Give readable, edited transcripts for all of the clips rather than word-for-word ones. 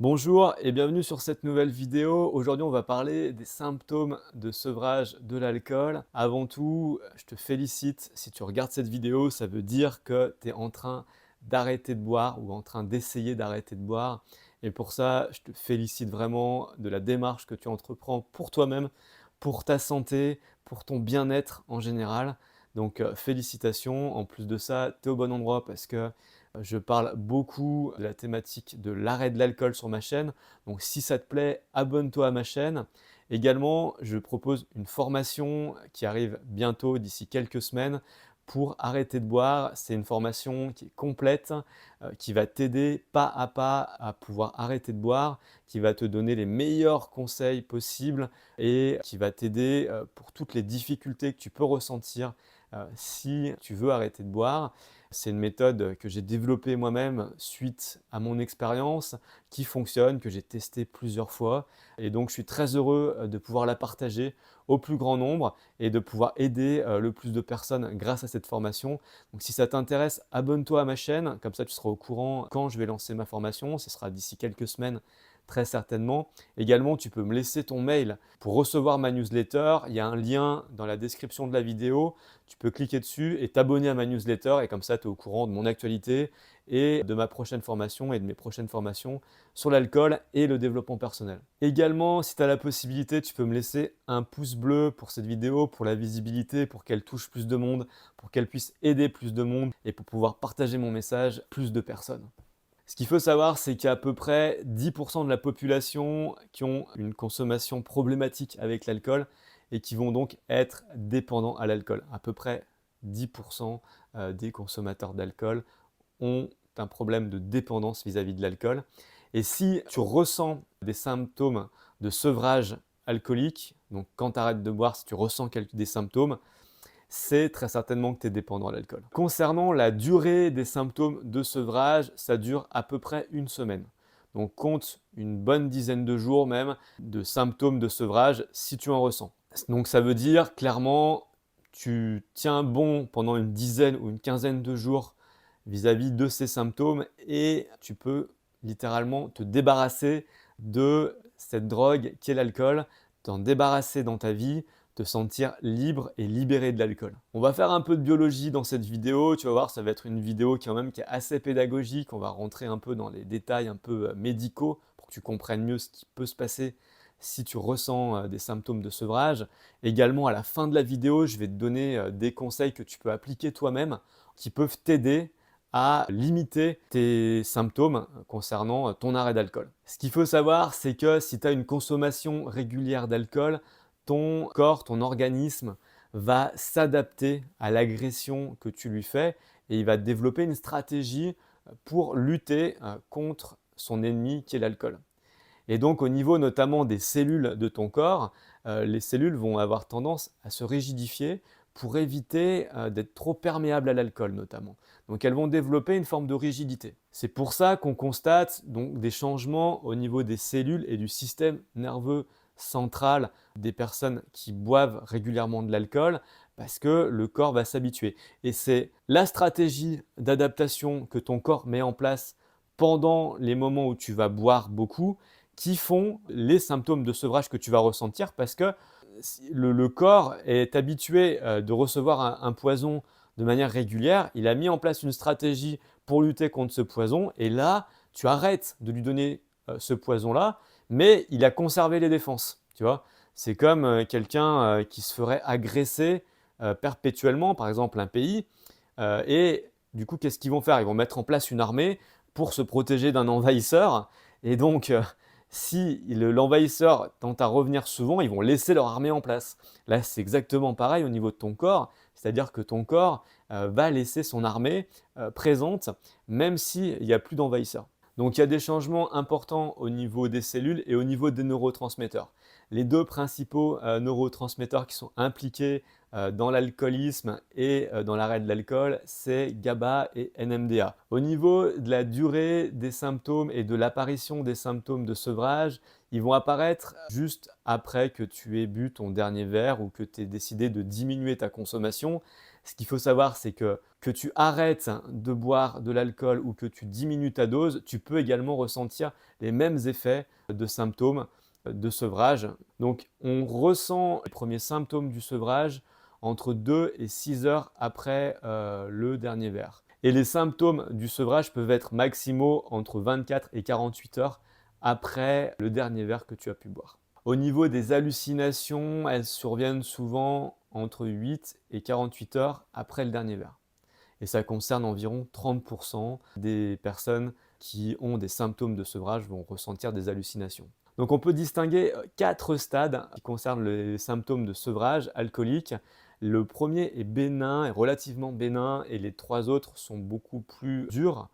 Bonjour et bienvenue sur cette nouvelle vidéo. Aujourd'hui, on va parler des symptômes de sevrage de l'alcool. Avant tout, je te félicite. Si tu regardes cette vidéo, ça veut dire que tu es en train d'arrêter de boire ou en train d'essayer d'arrêter de boire. Et pour ça, je te félicite vraiment de la démarche que tu entreprends pour toi-même, pour ta santé, pour ton bien-être en général. Donc, félicitations. En plus de ça, tu es au bon endroit parce que je parle beaucoup de la thématique de l'arrêt de l'alcool sur ma chaîne. Donc si ça te plaît, abonne-toi à ma chaîne. Également, je propose une formation qui arrive bientôt, d'ici quelques semaines, pour arrêter de boire. C'est une formation qui est complète, qui va t'aider pas à pouvoir arrêter de boire, qui va te donner les meilleurs conseils possibles et qui va t'aider pour toutes les difficultés que tu peux ressentir si tu veux arrêter de boire. C'est une méthode que j'ai développée moi-même suite à mon expérience, qui fonctionne, que j'ai testée plusieurs fois. Et donc, je suis très heureux de pouvoir la partager au plus grand nombre et de pouvoir aider le plus de personnes grâce à cette formation. Donc, si ça t'intéresse, abonne-toi à ma chaîne, comme ça tu seras au courant quand je vais lancer ma formation. Ce sera d'ici quelques semaines, très certainement. Également, tu peux me laisser ton mail pour recevoir ma newsletter. Il y a un lien dans la description de la vidéo. Tu peux cliquer dessus et t'abonner à ma newsletter et comme ça, tu es au courant de mon actualité et de ma prochaine formation et de mes prochaines formations sur l'alcool et le développement personnel. Également, si tu as la possibilité, tu peux me laisser un pouce bleu pour cette vidéo, pour la visibilité, pour qu'elle touche plus de monde, pour qu'elle puisse aider plus de monde et pour pouvoir partager mon message à plus de personnes. Ce qu'il faut savoir, c'est qu'il y a à peu près 10% de la population qui ont une consommation problématique avec l'alcool et qui vont donc être dépendants à l'alcool. À peu près 10% des consommateurs d'alcool ont un problème de dépendance vis-à-vis de l'alcool. Et si tu ressens des symptômes de sevrage alcoolique, donc quand tu arrêtes de boire, si tu ressens des symptômes, c'est très certainement que tu es dépendant à l'alcool. Concernant la durée des symptômes de sevrage, ça dure à peu près une semaine. Donc compte une bonne dizaine de jours même de symptômes de sevrage si tu en ressens. Donc ça veut dire clairement tu tiens bon pendant une dizaine ou une quinzaine de jours vis-à-vis de ces symptômes et tu peux littéralement te débarrasser de cette drogue qui est l'alcool, t'en débarrasser dans ta vie, te sentir libre et libéré de l'alcool. On va faire un peu de biologie dans cette vidéo, tu vas voir, ça va être une vidéo qui est assez pédagogique, on va rentrer un peu dans les détails un peu médicaux pour que tu comprennes mieux ce qui peut se passer si tu ressens des symptômes de sevrage. Également, à la fin de la vidéo, je vais te donner des conseils que tu peux appliquer toi-même qui peuvent t'aider à limiter tes symptômes concernant ton arrêt d'alcool. Ce qu'il faut savoir, c'est que si tu as une consommation régulière d'alcool, ton corps, ton organisme va s'adapter à l'agression que tu lui fais et il va développer une stratégie pour lutter contre son ennemi qui est l'alcool. Et donc au niveau notamment des cellules de ton corps, les cellules vont avoir tendance à se rigidifier pour éviter d'être trop perméables à l'alcool notamment. Donc elles vont développer une forme de rigidité. C'est pour ça qu'on constate donc des changements au niveau des cellules et du système nerveux central des personnes qui boivent régulièrement de l'alcool parce que le corps va s'habituer. Et c'est la stratégie d'adaptation que ton corps met en place pendant les moments où tu vas boire beaucoup qui font les symptômes de sevrage que tu vas ressentir parce que le corps est habitué de recevoir un poison de manière régulière. Il a mis en place une stratégie pour lutter contre ce poison et là, tu arrêtes de lui donner ce poison-là, mais il a conservé les défenses. Tu vois, c'est comme quelqu'un qui se ferait agresser perpétuellement, par exemple un pays, et du coup, qu'est-ce qu'ils vont faire? Ils vont mettre en place une armée pour se protéger d'un envahisseur. Et donc, si l'envahisseur tente à revenir souvent, ils vont laisser leur armée en place. Là, c'est exactement pareil au niveau de ton corps, c'est-à-dire que ton corps va laisser son armée présente, même s'il n'y a plus d'envahisseurs. Donc, il y a des changements importants au niveau des cellules et au niveau des neurotransmetteurs. Les deux principaux neurotransmetteurs qui sont impliqués dans l'alcoolisme et dans l'arrêt de l'alcool, c'est GABA et NMDA. Au niveau de la durée des symptômes et de l'apparition des symptômes de sevrage, ils vont apparaître juste après que tu aies bu ton dernier verre ou que tu aies décidé de diminuer ta consommation. Ce qu'il faut savoir, c'est que tu arrêtes de boire de l'alcool ou que tu diminues ta dose, tu peux également ressentir les mêmes effets de symptômes de sevrage. Donc, on ressent les premiers symptômes du sevrage entre 2 et 6 heures après le dernier verre. Et les symptômes du sevrage peuvent être maximaux entre 24 et 48 heures après le dernier verre que tu as pu boire. Au niveau des hallucinations, elles surviennent souvent entre 8 et 48 heures après le dernier verre. Et ça concerne environ 30% des personnes qui ont des symptômes de sevrage vont ressentir des hallucinations. Donc on peut distinguer 4 stades qui concernent les symptômes de sevrage alcoolique. Le premier est bénin, est relativement bénin, et les 3 autres sont beaucoup plus durs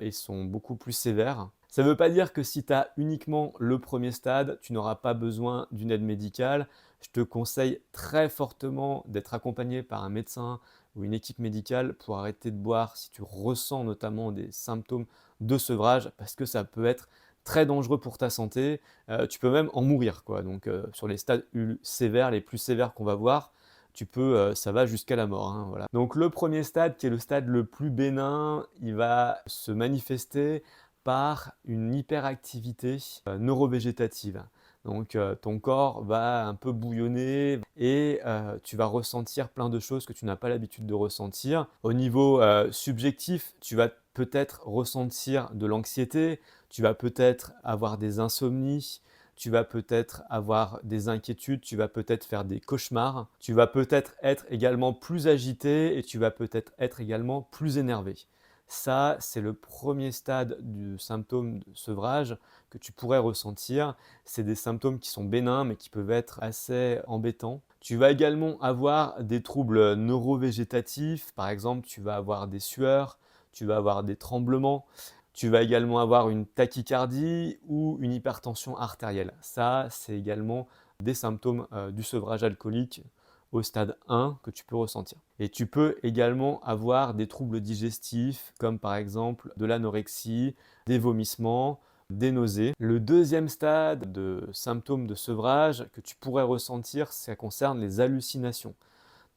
et sont beaucoup plus sévères. Ça ne veut pas dire que si tu as uniquement le premier stade, tu n'auras pas besoin d'une aide médicale. Je te conseille très fortement d'être accompagné par un médecin ou une équipe médicale pour arrêter de boire si tu ressens notamment des symptômes de sevrage, parce que ça peut être très dangereux pour ta santé. Tu peux même en mourir, quoi. Donc sur les stades sévères, les plus sévères qu'on va voir, ça va jusqu'à la mort, hein, voilà. Donc le premier stade, qui est le stade le plus bénin, il va se manifester par une hyperactivité neurovégétative. Donc ton corps va un peu bouillonner et tu vas ressentir plein de choses que tu n'as pas l'habitude de ressentir. Au niveau subjectif, tu vas peut-être ressentir de l'anxiété, tu vas peut-être avoir des insomnies, tu vas peut-être avoir des inquiétudes, tu vas peut-être faire des cauchemars, tu vas peut-être être également plus agité et tu vas peut-être être également plus énervé. Ça, c'est le premier stade du symptôme de sevrage que tu pourrais ressentir. C'est des symptômes qui sont bénins mais qui peuvent être assez embêtants. Tu vas également avoir des troubles neurovégétatifs. Par exemple, tu vas avoir des sueurs, tu vas avoir des tremblements. Tu vas également avoir une tachycardie ou une hypertension artérielle. Ça, c'est également des symptômes du sevrage alcoolique au stade 1 que tu peux ressentir. Et tu peux également avoir des troubles digestifs comme par exemple de l'anorexie, des vomissements, des nausées. Le deuxième stade de symptômes de sevrage que tu pourrais ressentir, ça concerne les hallucinations.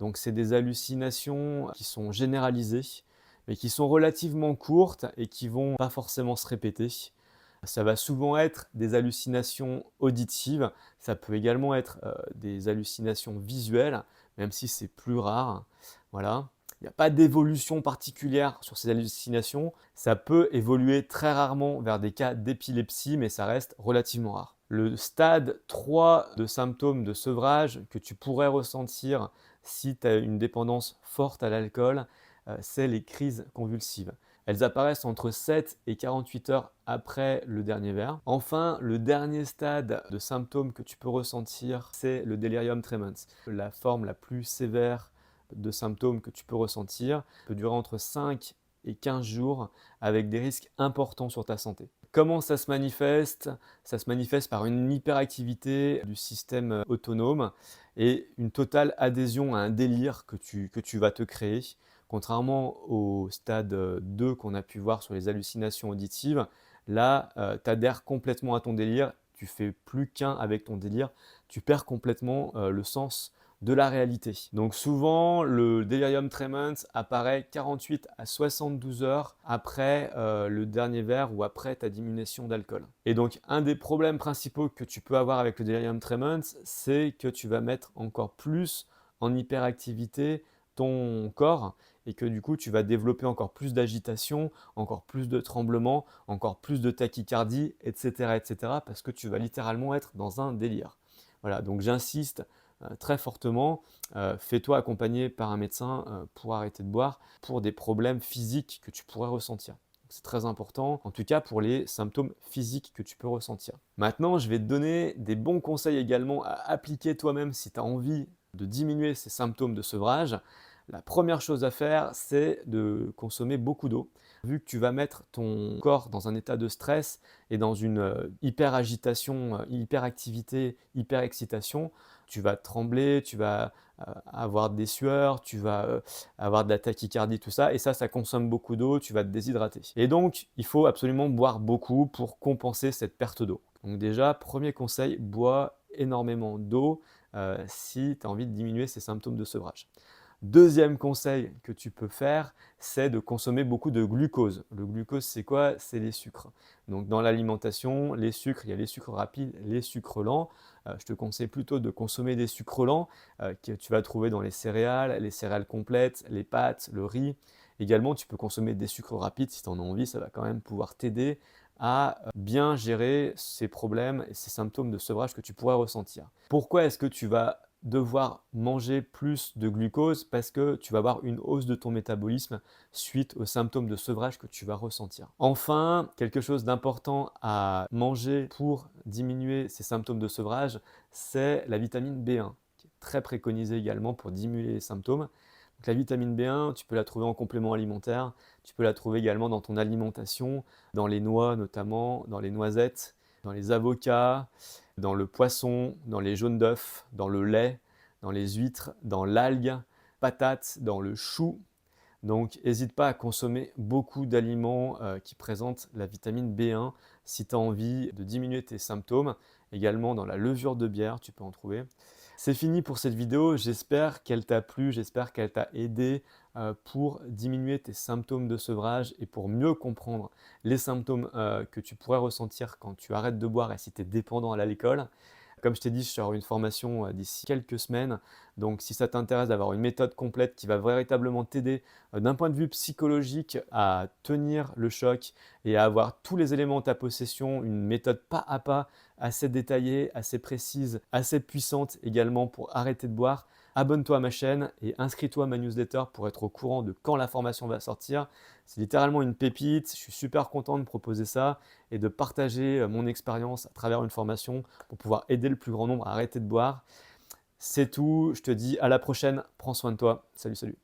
Donc c'est des hallucinations qui sont généralisées, mais qui sont relativement courtes et qui vont pas forcément se répéter. Ça va souvent être des hallucinations auditives, ça peut également être des hallucinations visuelles, même si c'est plus rare. Voilà. Il n'y a pas d'évolution particulière sur ces hallucinations. Ça peut évoluer très rarement vers des cas d'épilepsie, mais ça reste relativement rare. Le stade 3 de symptômes de sevrage que tu pourrais ressentir si tu as une dépendance forte à l'alcool, c'est les crises convulsives. Elles apparaissent entre 7 et 48 heures après le dernier verre. Enfin, le dernier stade de symptômes que tu peux ressentir, c'est le delirium tremens. La forme la plus sévère de symptômes que tu peux ressentir peut durer entre 5 et 15 jours avec des risques importants sur ta santé. Comment ça se manifeste? Ça se manifeste par une hyperactivité du système autonome et une totale adhésion à un délire que tu vas te créer. Contrairement au stade 2 qu'on a pu voir sur les hallucinations auditives, là, tu adhères complètement à ton délire, tu fais plus qu'un avec ton délire, tu perds complètement le sens de la réalité. Donc souvent, le delirium tremens apparaît 48 à 72 heures après le dernier verre ou après ta diminution d'alcool. Et donc, un des problèmes principaux que tu peux avoir avec le delirium tremens, c'est que tu vas mettre encore plus en hyperactivité ton corps et que du coup, tu vas développer encore plus d'agitation, encore plus de tremblements, encore plus de tachycardie, etc., etc., parce que tu vas littéralement être dans un délire. Voilà, donc j'insiste très fortement, fais-toi accompagner par un médecin pour arrêter de boire, pour des problèmes physiques que tu pourrais ressentir. C'est très important, en tout cas pour les symptômes physiques que tu peux ressentir. Maintenant, je vais te donner des bons conseils également à appliquer toi-même si tu as envie de diminuer ces symptômes de sevrage. La première chose à faire, c'est de consommer beaucoup d'eau. Vu que tu vas mettre ton corps dans un état de stress et dans une hyper-agitation, hyperactivité, hyper-excitation, tu vas trembler, tu vas avoir des sueurs, tu vas avoir de la tachycardie, tout ça, et ça consomme beaucoup d'eau, tu vas te déshydrater. Et donc, il faut absolument boire beaucoup pour compenser cette perte d'eau. Donc déjà, premier conseil, bois énormément d'eau si tu as envie de diminuer ces symptômes de sevrage. Deuxième conseil que tu peux faire, c'est de consommer beaucoup de glucose. Le glucose, c'est quoi? C'est les sucres. Donc dans l'alimentation, les sucres, il y a les sucres rapides, les sucres lents. Je te conseille plutôt de consommer des sucres lents que tu vas trouver dans les céréales complètes, les pâtes, le riz. Également, tu peux consommer des sucres rapides si tu en as envie, ça va quand même pouvoir t'aider à bien gérer ces problèmes et ces symptômes de sevrage que tu pourrais ressentir. Pourquoi est-ce que tu vas devoir manger plus de glucose? Parce que tu vas avoir une hausse de ton métabolisme suite aux symptômes de sevrage que tu vas ressentir. Enfin, quelque chose d'important à manger pour diminuer ces symptômes de sevrage, c'est la vitamine B1, qui est très préconisée également pour diminuer les symptômes. Donc, la vitamine B1, tu peux la trouver en complément alimentaire, tu peux la trouver également dans ton alimentation, dans les noix notamment, dans les noisettes, dans les avocats, dans le poisson, dans les jaunes d'œufs, dans le lait, dans les huîtres, dans l'algue, patates, dans le chou. Donc n'hésite pas à consommer beaucoup d'aliments qui présentent la vitamine B1 si tu as envie de diminuer tes symptômes. Également dans la levure de bière, tu peux en trouver. C'est fini pour cette vidéo, j'espère qu'elle t'a plu, j'espère qu'elle t'a aidé pour diminuer tes symptômes de sevrage et pour mieux comprendre les symptômes que tu pourrais ressentir quand tu arrêtes de boire et si tu es dépendant à l'alcool. Comme je t'ai dit, je sors une formation d'ici quelques semaines. Donc, si ça t'intéresse d'avoir une méthode complète qui va véritablement t'aider d'un point de vue psychologique à tenir le choc et à avoir tous les éléments en ta possession, une méthode pas à pas assez détaillée, assez précise, assez puissante également pour arrêter de boire, abonne-toi à ma chaîne et inscris-toi à ma newsletter pour être au courant de quand la formation va sortir. C'est littéralement une pépite, je suis super content de proposer ça et de partager mon expérience à travers une formation pour pouvoir aider le plus grand nombre à arrêter de boire. C'est tout, je te dis à la prochaine, prends soin de toi, salut salut.